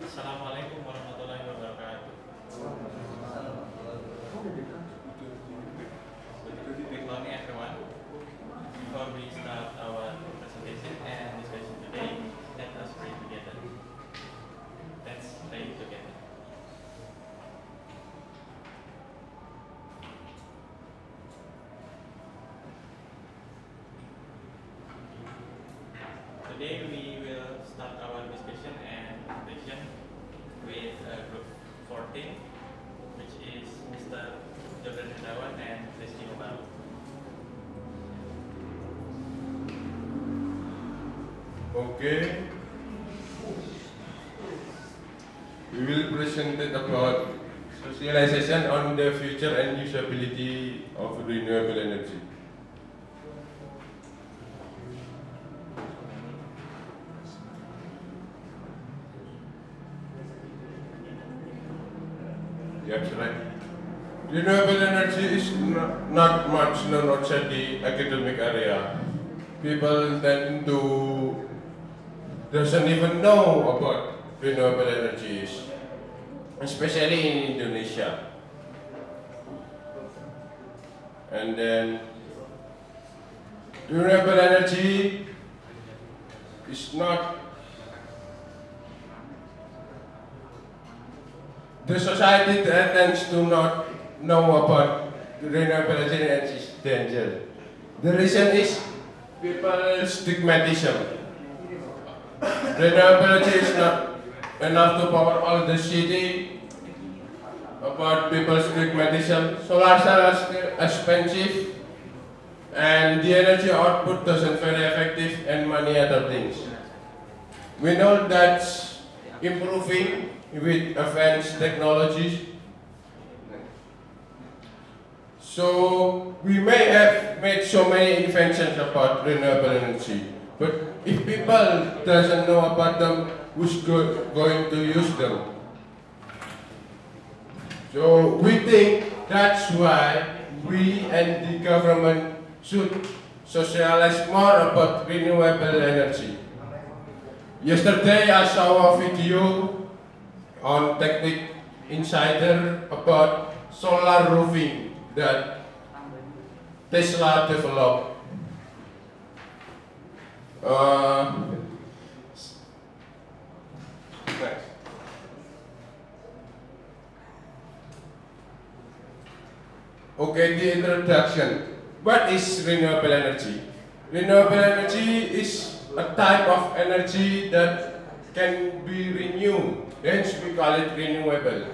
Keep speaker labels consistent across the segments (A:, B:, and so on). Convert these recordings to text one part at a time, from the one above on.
A: Assalamualaikum warahmatullahi wabarakatuh. Good morning, everyone. Before we start our presentation and discussion today, let us pray together. Let's pray together. Today we will start our discussion and presentation with group 14, which is Mr. Hendrawan and Rizki Mubarak.
B: Okay. We will present about socialization on the future and usability of renewable energy. Yes, right. Renewable energy is not much known outside the academic area. People tend to doesn't even know about renewable energies, especially in Indonesia. And then renewable energy is not the society that tends to not know about renewable energy is danger. The reason is people stigmatism. Renewable energy is not enough to power all the city. About people's stigmatism, solar cells are expensive, and the energy output doesn't very effective, and many other things. We know that's improving with advanced technologies. So we may have made so many inventions about renewable energy, but if people doesn't know about them, who's going to use them? So we think that's why we and the government should socialize more about renewable energy. Yesterday I saw a video on Technic Insider about solar roofing that Tesla developed. Next. Okay, the introduction. What is renewable energy? Renewable energy is a type of energy that can be renewed, hence we call it renewable.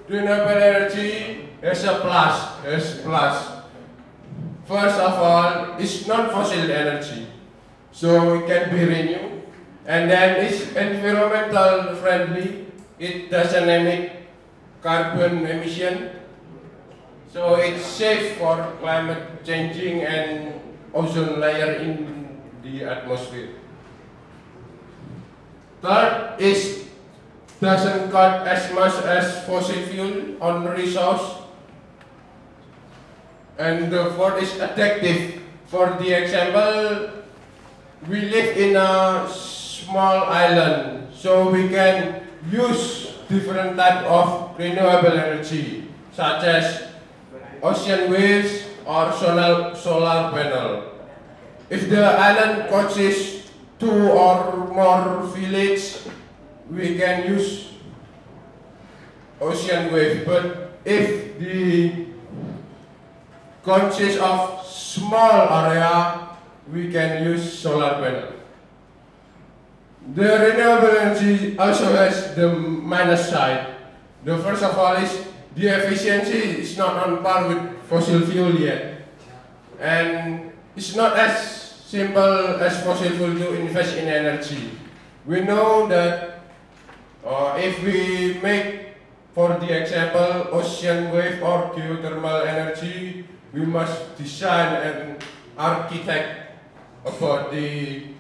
B: Renewable energy has a plus. First of all, it's non-fossil energy, so it can be renewed, and then it's environmental friendly. It doesn't emit carbon emission, so it's safe for climate changing and ozone layer in the atmosphere. Third is doesn't cut as much as fossil fuel on resource. And the fourth is adaptive. For the example, we live in a small island, so we can use different type of renewable energy, such as ocean waves or solar panel. If the island consists 2 or more villages, we can use ocean wave. But if the consists of small area, we can use solar panel. The renewable energy also has the minus side. The first of all is the efficiency is not on par with fossil fuel yet, and it's not as simple as fossil fuel to invest in energy. We know that if we make, for the example, ocean wave or geothermal energy, we must design and architect about the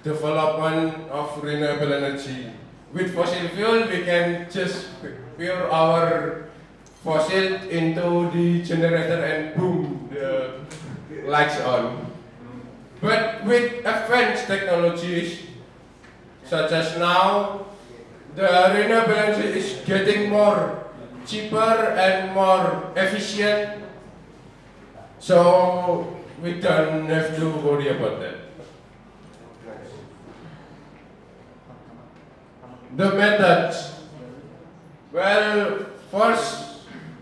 B: development of renewable energy. With fossil fuel, we can just pour our fossil into the generator and boom, the lights on. But with advanced technologies, such as now, the renewable energy is getting more cheaper and more efficient, so we don't have to worry about that. The methods. Well, first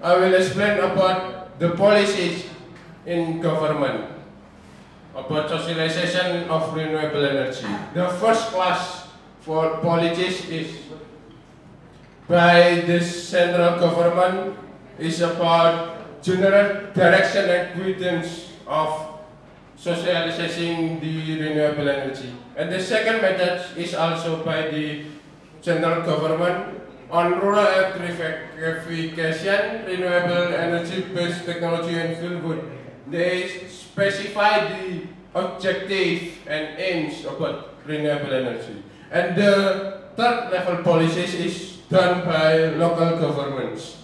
B: I will explain about the policies in government about socialization of renewable energy. The first class for policies is by the central government is about general direction and guidance of socializing the renewable energy. And the second method is also by the central government on rural electrification, renewable energy-based technology and fieldwood. They specify the objective and aims about renewable energy. And the third level policies is done by local governments.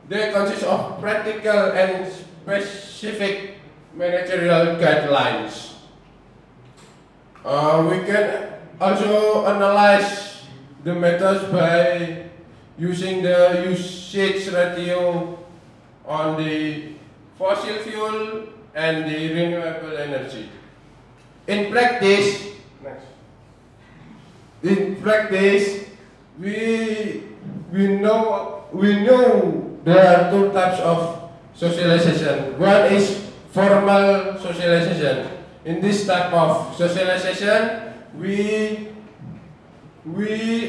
B: They consist of practical and specific managerial guidelines. We can also analyze the methods by using the usage ratio on the fossil fuel and the renewable energy. In practice, we know there are two types of socialization. One is formal socialization. In this type of socialization, we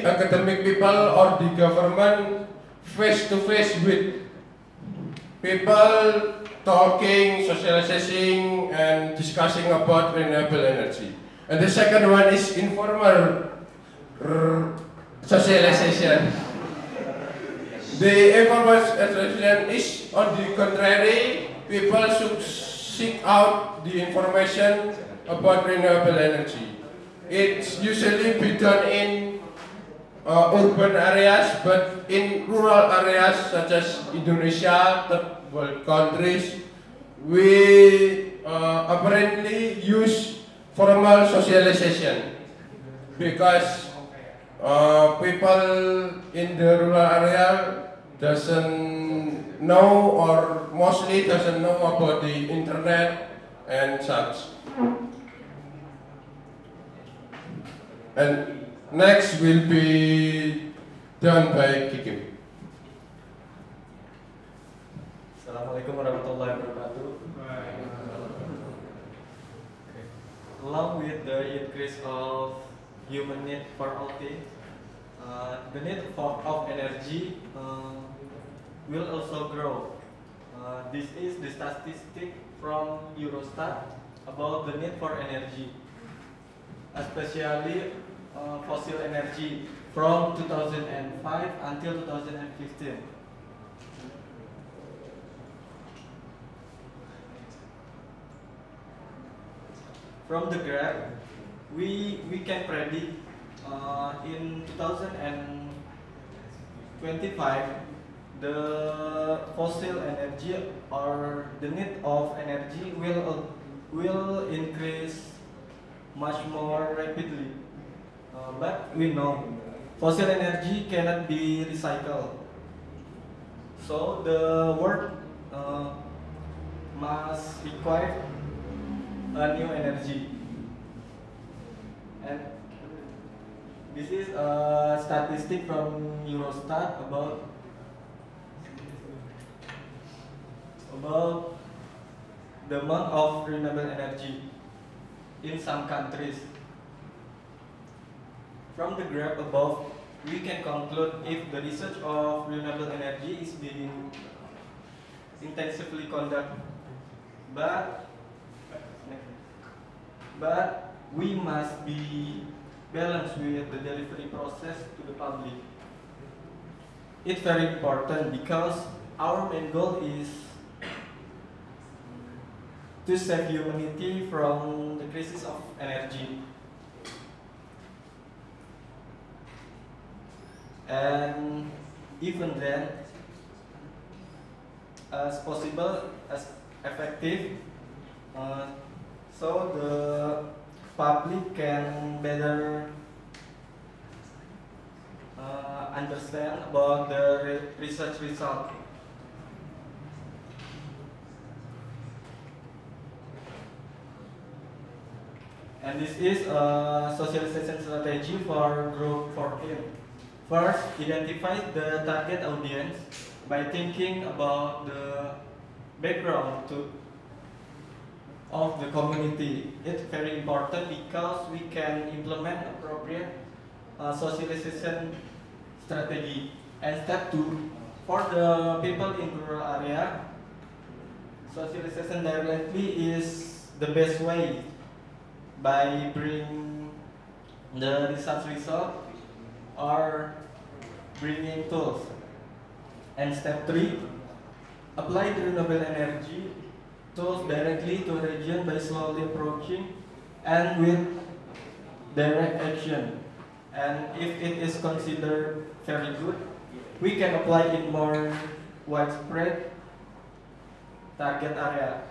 B: academic people or the government face to face with people talking, socializing, and discussing about renewable energy. And the second one is informal socialization. The informal socialization is, on the contrary, people should seek out the information about renewable energy. It's usually be done in urban areas, but in rural areas such as Indonesia, third world countries, we apparently use formal socialization because people in the rural area doesn't know, or mostly doesn't know about the internet and such. And next will be done by Kikim.
C: Assalamualaikum warahmatullahi wabarakatuh. Along with the increase of human need for all things, the need of energy will also grow. This is the statistic from Eurostat about the need for energy, especially fossil energy from 2005 until 2015. From the graph, we can predict in 2025 the fossil energy or the need of energy will increase much more rapidly. But we know fossil energy cannot be recycled, so the world must require a new energy. And this is a statistic from Eurostat about the amount of renewable energy in some countries. From the graph above, we can conclude if the research of renewable energy is being intensively conducted, but we must be balanced with the delivery process to the public. It's very important because our main goal is to save humanity from the crisis of energy. And even then, as possible, as effective, so the public can better understand about the research result. And this is a socialization strategy for group 14. First, identify the target audience by thinking about the background of the community. It's very important because we can implement appropriate socialization strategy. And step 2, for the people in rural area, socialization directly is the best way by bringing the research result or bringing tools. And step 3, apply the renewable energy tools directly to a region by slowly approaching and with direct action. And if it is considered very good, we can apply it more widespread target area.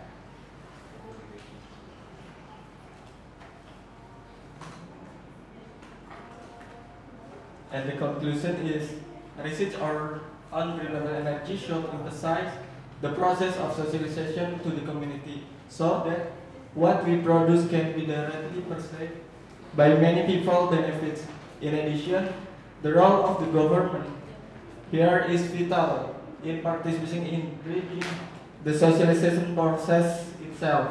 C: And the conclusion is research on renewable energy should emphasize the process of socialization to the community so that what we produce can be directly perceived by many people benefits. In addition, the role of the government here is vital in participating in bridging the socialization process itself.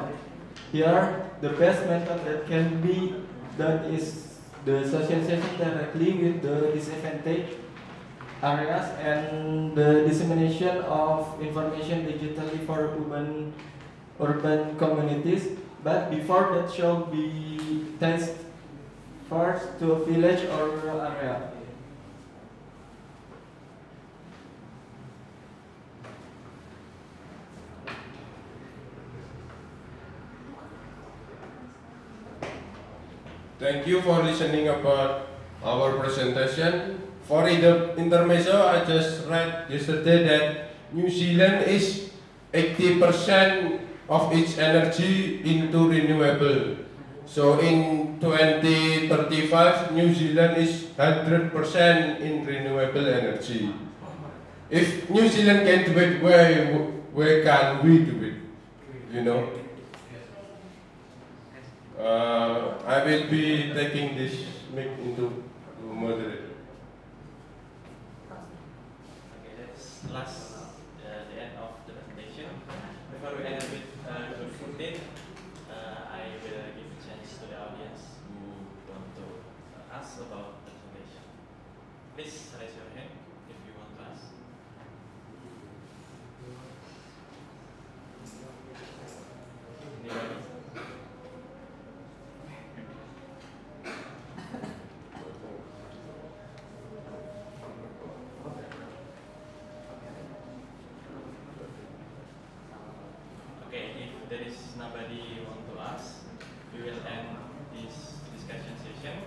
C: Here, the best method that can be done is the socialization directly with the disadvantaged areas and the dissemination of information digitally for urban communities. But before that shall be tested first to a village or rural area.
B: Thank you for listening about our presentation. For the intermezzo, I just read yesterday that New Zealand is 80% of its energy into renewable. So in 2035, New Zealand is 100% in renewable energy. If New Zealand can do it, where can we do it? You know? I will be taking this mic into moderator.
A: Okay, that's the end of the presentation. Before we end with group 14, I will give a chance to the audience who want to ask about the presentation. Please raise your hand if you want to ask. Anybody? Okay, if there is nobody who want to ask, we will end this discussion session.